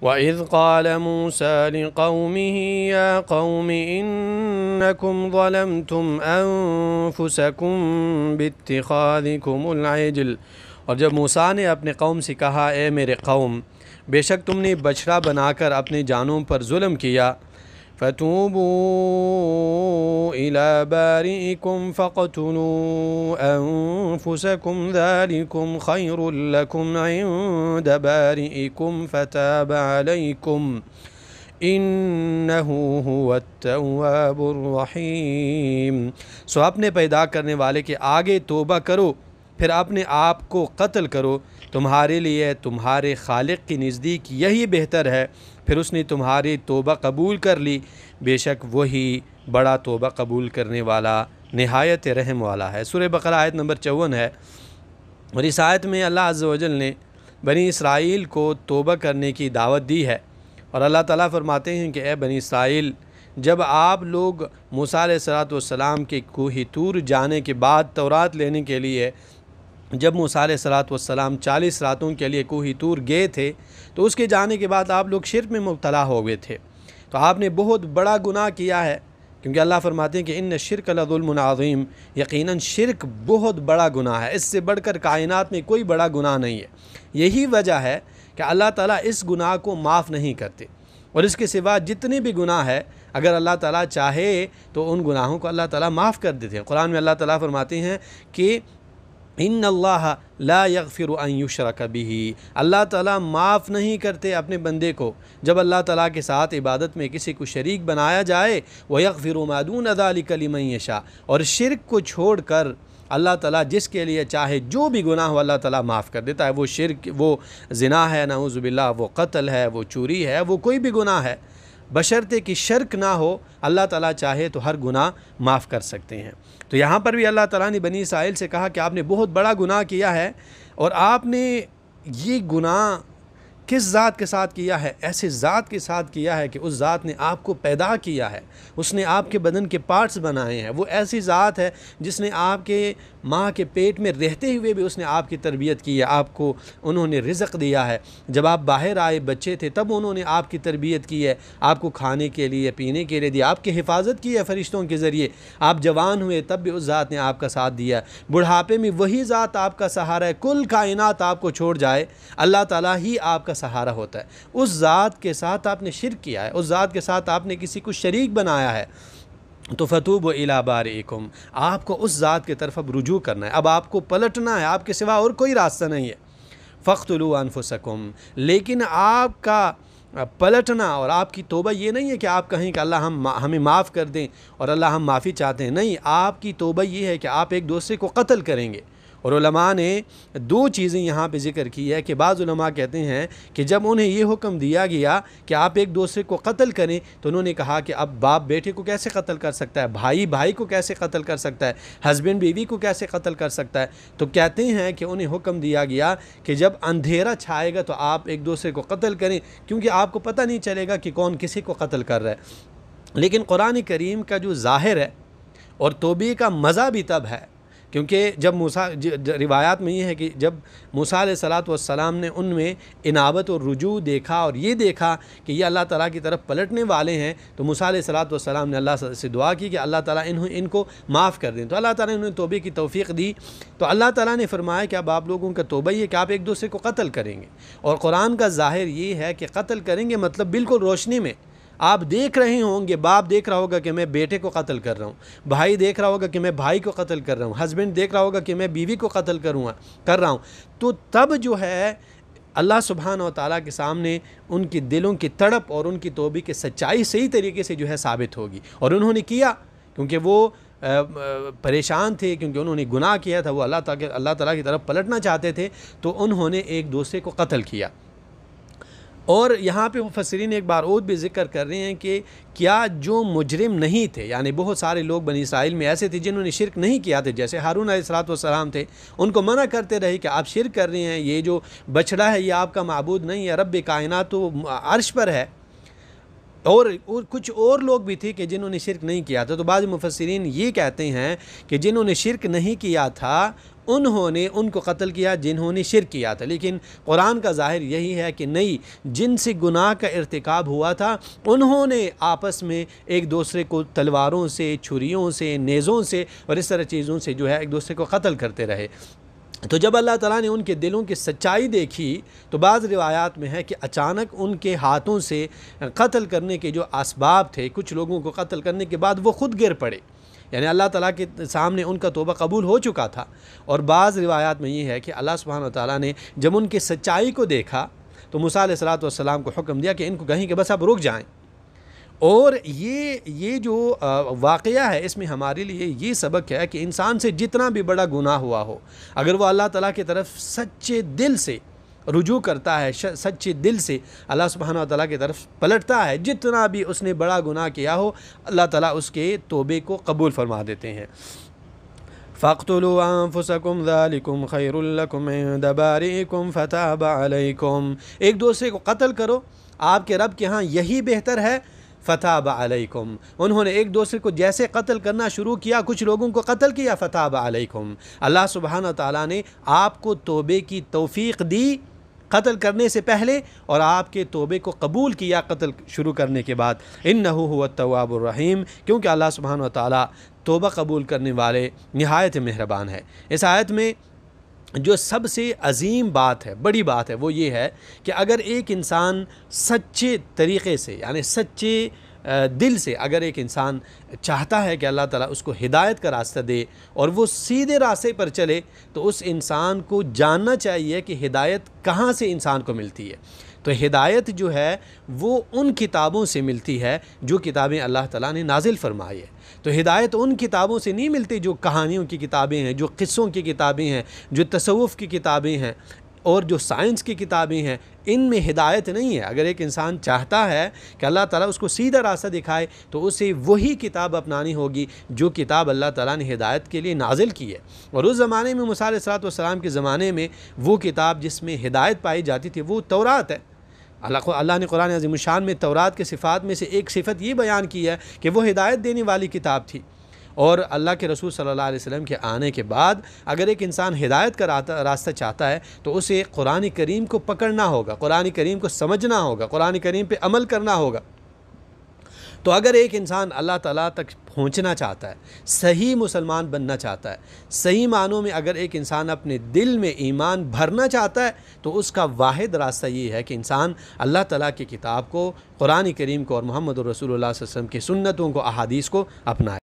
وَإِذْ قَالَ مُوسَى لِقَوْمِهِ يَا قَوْمِ إِنَّكُمْ ظَلَمْتُمْ أَنفُسَكُمْ بِاتِّخَاذِكُمُ الْعِجْلَ، اور جب موسیٰ نے اپنے قوم سے کہا اے میرے قوم، بے شک تم نے بچڑا بنا کر اپنی جانوں پر ظلم کیا، فَتُوبُوا إِلَى بَارِئِكُمْ فَاقْتُلُوا أَنفُسَكُمْ ذَلِكُمْ خَيْرٌ لَكُمْ عِنْدَ بَارِئِكُمْ فَتَابَ عَلَيْكُمْ إِنَّهُ هُوَ التَّوَّابُ الرَّحِيمُ۔ سو اپنے پیدا کرنے والے کے آگے توبہ کرو، پھر اپنے آپ کو قتل کرو، تمہارے لیے تمہارے خالق کی نزدیک یہی بہتر ہے، پھر اس نے تمہاری توبہ قبول کر لی، بے شک وہی بڑا توبہ قبول کرنے والا نہایت رحم والا ہے۔ سورہ بقرہ آیت نمبر 54 ہے، اور اس آیت میں اللہ عز و جل نے بنی اسرائیل کو توبہ کرنے کی دعوت دی ہے، اور اللہ تعالیٰ فرماتے ہیں کہ اے بنی اسرائیل، جب آپ لوگ موسیٰ علیہ السلام کے کوہ طور جانے کے بعد تورات لینے کے لیے جب موسیٰ علیہ السلام 40 راتوں کے لیے کوہ طور گئے تھے، تو اس کے جانے کے بعد آپ لوگ شرک میں مبتلا ہو گئے تھے، تو آپ نے بہت بڑا گناہ کیا ہے، کیونکہ اللہ فرماتے ہیں کہ ان الشرک لظلم عظیم، یقیناً شرک بہت بڑا گناہ ہے، اس سے بڑھ کر کائنات میں کوئی بڑا گناہ نہیں ہے۔ یہی وجہ ہے کہ اللہ تعالیٰ اس گناہ کو معاف نہیں کرتے، اور اس کے سوا جتنے بھی گناہ ہے اگر اللہ تعالیٰ چاہے تو ان گناہوں کو اللہ تعالیٰ معاف کر دیتے ہیں۔ قرآن میں اللہ تعالیٰ فرماتے ہیں کہ ان اللہ لا یغفر ان یشرک بہ، اللہ تعالیٰ معاف نہیں کرتے اپنے بندے کو جب اللہ تعالیٰ کے ساتھ عبادت میں کسی کو شریک بنایا جائے، وَيَغْفِرُ مَا دُونَ ذَلِكَ لِمَن يَشَاءُ، اور شرک کو چھوڑ کر اللہ تعالیٰ جس کے لیے چاہے جو بھی گناہ ہو اللہ تعالیٰ معاف کر دیتا ہے۔ وہ شرک، وہ زنا ہے نعوذ باللہ، وہ قتل ہے، وہ چوری ہے، وہ کوئی بھی گناہ ہے، بشرطے کہ شرک نہ ہو، اللہ تعالیٰ چاہے تو ہر گناہ معاف کر سکتے ہیں۔ تو یہاں پر بھی اللہ تعالیٰ نے بنی اسرائیل سے کہا کہ آپ نے بہت بڑا گناہ کیا ہے، اور آپ نے یہ گناہ کس ذات کے ساتھ کیا ہے؟ ایسے ذات کے ساتھ کیا ہے کہ اس ذات نے آپ کو پیدا کیا ہے، اس نے آپ کے بدن کے پارٹس بنائے ہیں، وہ ایسی ذات ہے جس نے آپ کے ماں کے پیٹ میں رہتے ہوئے بھی اس نے آپ کی تربیت کی ہے، آپ کو انہوں نے رزق دیا ہے، جب آپ باہر آئے بچے تھے تب انہوں نے آپ کی تربیت کی ہے، آپ کو کھانے کے لیے پینے کے لیے دیا، آپ کی حفاظت کی ہے فرشتوں کے ذریعے، آپ جوان ہوئے تب بھی اس ذات نے آپ کا ساتھ دیا، بڑھاپے میں وہی ذات آپ کا سہارا ہے، کل کائنات آپ کو چھوڑ جائے اللہ تعالیٰ ہی آپ کا سہارا ہوتا ہے۔ اس ذات کے ساتھ آپ نے شرک کیا ہے، اس ذات کے ساتھ آپ نے کسی کو شریک بنایا ہے، تو فتوبوا الی بارئکم، آپ کو اس ذات کی طرف اب رجوع کرنا ہے، اب آپ کو پلٹنا ہے، آپ کے سوا اور کوئی راستہ نہیں ہے۔ فاقتلوا انفسکم، لیکن آپ کا پلٹنا اور آپ کی توبہ یہ نہیں ہے کہ آپ کہیں کہ اللہ ہمیں معاف کر دیں اور اللہ ہم معافی چاہتے ہیں، نہیں، آپ کی توبہ یہ ہے کہ آپ ایک دوسرے کو قتل کریں گے۔ اور علماء نے دو چیزیں یہاں پہ ذکر کی ہے کہ بعض علماء کہتے ہیں کہ جب انہیں یہ حکم دیا گیا کہ آپ ایک دوسرے کو قتل کریں تو انہوں نے کہا کہ اب باپ بیٹے کو کیسے قتل کر سکتا ہے، بھائی بھائی کو کیسے قتل کر سکتا ہے، ہسبینڈ بیوی کو کیسے قتل کر سکتا ہے؟ تو کہتے ہیں کہ انہیں حکم دیا گیا کہ جب اندھیرا چھائے گا تو آپ ایک دوسرے کو قتل کریں، کیونکہ آپ کو پتہ نہیں چلے گا کہ کون کسی کو قتل کر رہا ہے۔ لیکن قرآن کریم کا جو ظاہر ہے اور توبہ کا مزہ بھی تب ہے، کیونکہ جب روایات میں یہ ہے کہ جب موسیٰ علیہ السلام نے ان میں انابت اور رجوع دیکھا اور یہ دیکھا کہ یہ اللہ تعالیٰ کی طرف پلٹنے والے ہیں، تو موسیٰ علیہ السلام نے اللہ سے دعا کی کہ اللہ تعالیٰ ان کو معاف کر دیں، تو اللہ تعالیٰ نے انہیں توبہ کی توفیق دی۔ تو اللہ تعالیٰ نے فرمایا کہ اب آپ لوگوں کا توبہ یہ کہ آپ ایک دوسرے کو قتل کریں گے، اور قرآن کا ظاہر یہ ہے کہ قتل کریں گے مطلب بالکل روشنی میں، آپ دیکھ رہے ہوں گے، باپ دیکھ رہا ہوگا کہ میں بیٹے کو قتل کر رہا ہوں، بھائی دیکھ رہا ہوگا کہ میں بھائی کو قتل کر رہا ہوں، ہسبینڈ دیکھ رہا ہوگا کہ میں بیوی کو قتل کر رہا ہوں، تو تب جو ہے اللہ سبحانہ و تعالیٰ کے سامنے ان کی دلوں کی تڑپ اور ان کی توبہ کی سچائی صحیح طریقے سے جو ہے ثابت ہوگی، اور انہوں نے کیا، کیونکہ وہ پریشان تھے، کیونکہ انہوں نے گناہ کیا تھا، وہ اللہ تعالیٰ کی طرف پلٹنا چاہتے تھے، تو انہوں نے ایک دوسرے کو قتل کیا۔ اور یہاں پہ مفسرین ایک بار اور بھی ذکر کر رہے ہیں کہ کیا جو مجرم نہیں تھے، یعنی بہت سارے لوگ بنی اسرائیل میں ایسے تھے جنہوں نے شرک نہیں کیا تھے، جیسے ہارون علیہ السلام تھے، ان کو منع کرتے رہے کہ آپ شرک کر رہے ہیں، یہ جو بچڑا ہے یہ آپ کا معبود نہیں ہے، رب کائنات تو عرش پر ہے۔ اور کچھ اور لوگ بھی تھے کہ جنہوں نے شرک نہیں کیا تھا، تو بعض مفسرین یہ کہتے ہیں کہ جنہوں نے شرک نہیں کیا تھا انہوں نے ان کو قتل کیا جنہوں نے شرک کیا تھا۔ لیکن قرآن کا ظاہر یہی ہے کہ نہیں، جن سے گناہ کا ارتکاب ہوا تھا انہوں نے آپس میں ایک دوسرے کو تلواروں سے، چھریوں سے، نیزوں سے اور اس طرح چیزوں سے جو ہے ایک دوسرے کو قتل کرتے رہے۔ تو جب اللہ تعالیٰ نے ان کے دلوں کی سچائی دیکھی تو بعض روایات میں ہے کہ اچانک ان کے ہاتھوں سے قتل کرنے کے جو اسباب تھے، کچھ لوگوں کو قتل کرنے کے بعد وہ خود گر پڑے، یعنی اللہ تعالیٰ کے سامنے ان کا توبہ قبول ہو چکا تھا۔ اور بعض روایات میں یہ ہے کہ اللہ سبحانہ وتعالیٰ نے جب ان کی سچائی کو دیکھا تو موسیٰ علیہ السلام کو حکم دیا کہ ان کو کہیں کہ بس اب رک جائیں۔ اور یہ جو واقعہ ہے اس میں ہمارے لیے یہ سبق ہے کہ انسان سے جتنا بھی بڑا گناہ ہوا ہو، اگر وہ اللہ تعالیٰ کی طرف سچے دل سے رجوع کرتا ہے، سچے دل سے اللہ سبحانہ وتعالیٰ کی طرف پلٹتا ہے، جتنا بھی اس نے بڑا گناہ کیا ہو اللہ تعالیٰ اس کے توبے کو قبول فرما دیتے ہیں۔ فَاقْتُلُوا أَنفُسَكُمْ ذَلِكُمْ خَيْرٌ لَكُمْ عِنْدَ بَارِئِكُمْ فَتَابَ عَلَيْكُمْ، ایک دوسرے کو قتل کرو، آپ کے رب کے ہاں یہی بہتر ہے۔ فتاب علیکم، انہوں نے ایک دوسرے کو جیسے قتل کرنا شروع کیا، کچھ لوگوں کو قتل کیا، فتاب علیکم، اللہ سبحانہ تعالیٰ نے آپ کو توبے کی توفیق دی قتل کرنے سے پہلے اور آپ کے توبے کو قبول کیا قتل شروع کرنے کے بعد۔ انہ هو التواب الرحیم، کیونکہ اللہ سبحانہ تعالیٰ توبہ قبول کرنے والے نہایت مہربان ہے۔ اس آیت میں جو سب سے عظیم بات ہے، بڑی بات ہے، وہ یہ ہے کہ اگر ایک انسان سچے طریقے سے، یعنی سچے دل سے اگر ایک انسان چاہتا ہے کہ اللہ تعالیٰ اس کو ہدایت کا راستہ دے اور وہ سیدھے راستے پر چلے، تو اس انسان کو جاننا چاہیے کہ ہدایت کہاں سے انسان کو ملتی ہے۔ تو ہدایت جو ہے وہ ان کتابوں سے ملتی ہے جو کتابیں اللہ تعالیٰ نے نازل فرمائی ہے۔ تو ہدایت ان کتابوں سے نہیں ملتی جو کہانیوں کی کتابیں ہیں، جو قصوں کی کتابیں ہیں، جو تصوف کی کتابیں ہیں اور جو سائنس کی کتابیں ہیں، ان میں ہدایت نہیں ہے۔ اگر ایک انسان چاہتا ہے کہ اللہ تعالیٰ اس کو سیدھا راستہ دکھائے تو اسے وہی کتاب اپنانی ہوگی جو کتاب اللہ تعالیٰ نے ہدایت کے لیے نازل کی ہے۔ اور اس زمانے میں موسیٰ علیہ السلام کے زمانے میں وہ کتاب جس میں ہدایت پائی جاتی تھی وہ تورات ہے۔ اللہ نے قرآن عظیم الشان میں تورات کے صفات میں سے ایک صفت یہ بیان کی ہے کہ وہ ہدایت دینے والی کتاب تھی۔ اور اللہ کے رسول صلی اللہ علیہ وسلم کے آنے کے بعد اگر ایک انسان ہدایت کا راستہ چاہتا ہے تو اسے قرآن کریم کو پکڑنا ہوگا، قرآن کریم کو سمجھنا ہوگا، قرآن کریم پہ عمل کرنا ہوگا۔ تو اگر ایک انسان اللہ تعالیٰ تک پہنچنا چاہتا ہے، صحیح مسلمان بننا چاہتا ہے، صحیح معنوں میں اگر ایک انسان اپنے دل میں ایمان بھرنا چاہتا ہے تو اس کا واحد راستہ یہ ہے کہ انسان اللہ تعالیٰ کی کتاب کو، قرآن کریم کو اور محمد رسول اللہ صلی اللہ علیہ وسلم کی سنتوں کو، احادیث کو اپنائے۔